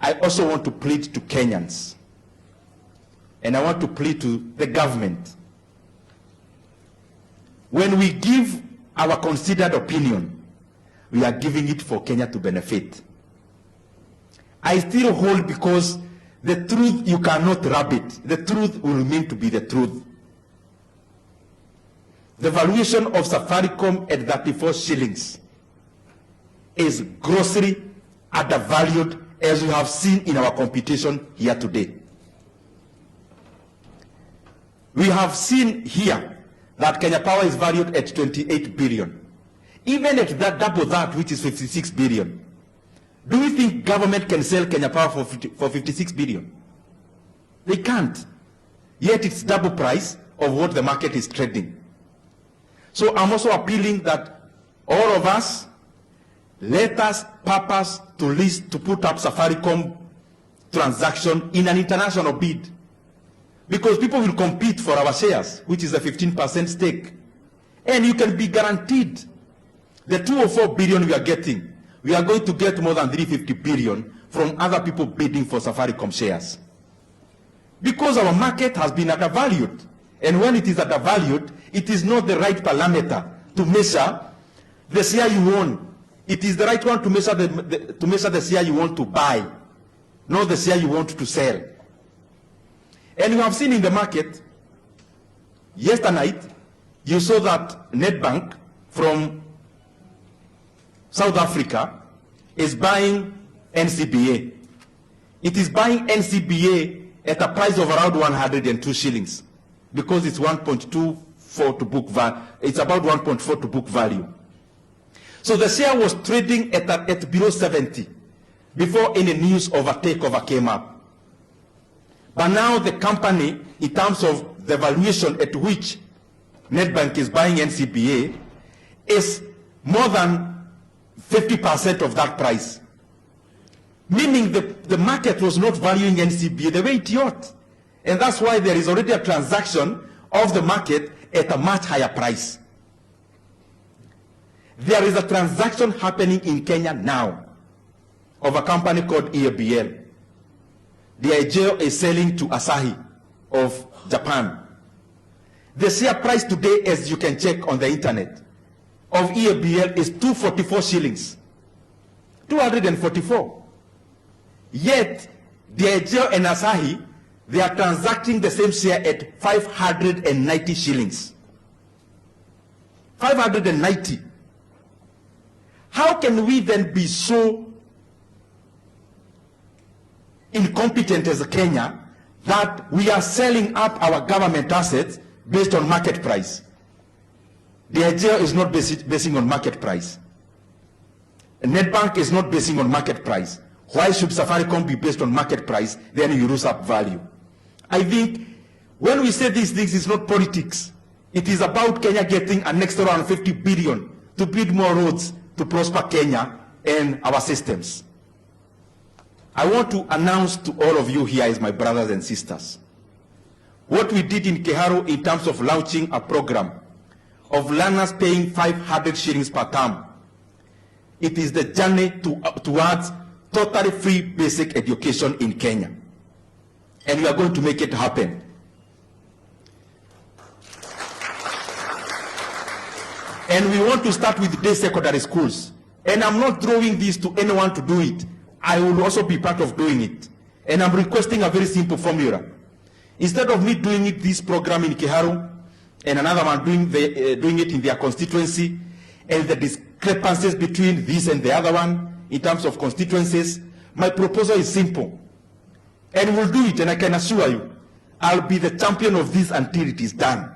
I also want to plead to Kenyans, and I want to plead to the government. When we give our considered opinion, we are giving it for Kenya to benefit. I still hold, because the truth, you cannot rub it. The truth will remain to be the truth. The valuation of Safaricom at 34 shillings is grossly undervalued, as we have seen in our computation here today. We have seen here that Kenya Power is valued at 28 billion. Even at that, double that, which is 56 billion. Do we think government can sell Kenya Power for 56 billion? They can't. Yet it's double price of what the market is trading. So I'm also appealing that all of us, let us purpose to put up Safaricom transaction in an international bid. Because people will compete for our shares, which is a 15% stake. And you can be guaranteed the 204 billion we are getting, we are going to get more than 350 billion from other people bidding for Safaricom shares. Because our market has been undervalued. And when it is undervalued, it is not the right parameter to measure the share you own. It is the right one to measure the share you want to buy, not the share you want to sell. And you have seen in the market, yesterday night, you saw that Nedbank from South Africa is buying NCBA. It is buying NCBA at a price of around 102 shillings because it's 1.24 to book value. It's about 1.4 to book value. So the share was trading at below 70 before any news of a takeover came up. But now the company, in terms of the valuation at which Nedbank is buying NCBA, is more than 50% of that price. Meaning the market was not valuing NCBA the way it ought. And that's why there is already a transaction of the market at a much higher price. There is a transaction happening in Kenya now of a company called EABL. The Diageo is selling to Asahi of Japan. The share price today, as you can check on the internet, of EABL is 244 shillings. 244. Yet, Diageo and Asahi, they are transacting the same share at 590 shillings. 590. How can we then be so incompetent as Kenya that we are selling up our government assets based on market price? The idea is not basing on market price. Nedbank is not basing on market price. Why should Safaricom be based on market price? Then you lose up value. I think when we say these things, it's not politics. It is about Kenya getting an extra 150 billion to build more roads to prosper Kenya and our systems. I want to announce to all of you here as my brothers and sisters, what we did in Keharu in terms of launching a program of learners paying 500 shillings per term. It is the journey towards totally free basic education in Kenya. And we are going to make it happen. And we want to start with day secondary schools. And I'm not throwing this to anyone to do it. I will also be part of doing it. And I'm requesting a very simple formula. Instead of me doing this program in Keharu, and another one doing it in their constituency, and the discrepancies between this and the other one in terms of constituencies, my proposal is simple. And we'll do it, and I can assure you, I'll be the champion of this until it is done.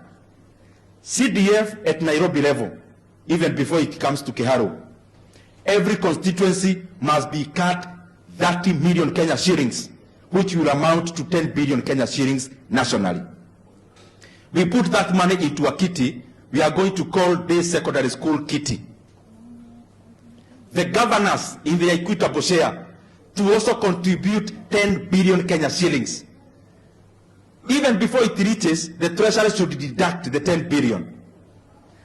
CDF at Nairobi level, even before it comes to Keharu, every constituency must be cut 30 million Kenya shillings, which will amount to 10 billion Kenya shillings nationally. We put that money into a kitty we are going to call day secondary school kitty. The governors in the equitable share to also contribute 10 billion Kenya shillings. Even before it reaches, the treasury should deduct the 10 billion.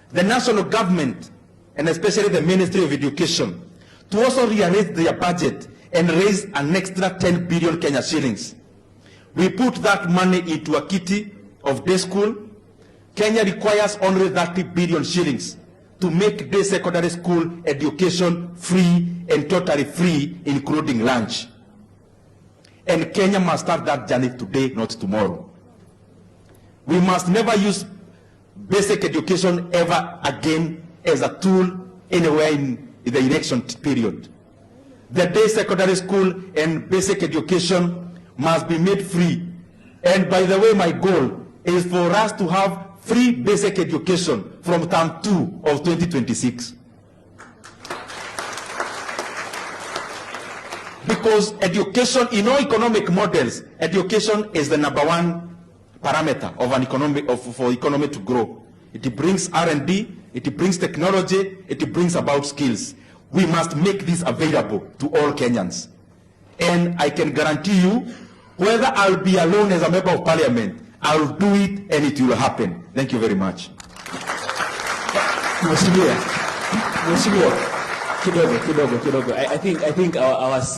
The national government, and especially the Ministry of Education, to also rearrange their budget and raise an extra 10 billion Kenya shillings. We put that money into a kitty of day school. Kenya requires only 30 billion shillings to make day secondary school education free and totally free, including lunch. And Kenya must start that journey today, not tomorrow. We must never use basic education ever again as a tool anywhere in the election period. The day secondary school and basic education must be made free. And by the way, my goal is for us to have free basic education from term 2 of 2026. Because education, in all economic models, education is the #1 parameter of an economy, for economy to grow. It brings R&D, it brings technology, it brings about skills. We must make this available to all Kenyans. And I can guarantee you, whether I'll be alone as a member of parliament, I'll do it and it will happen. Thank you very much. Mheshimiwa, kidogo. I think our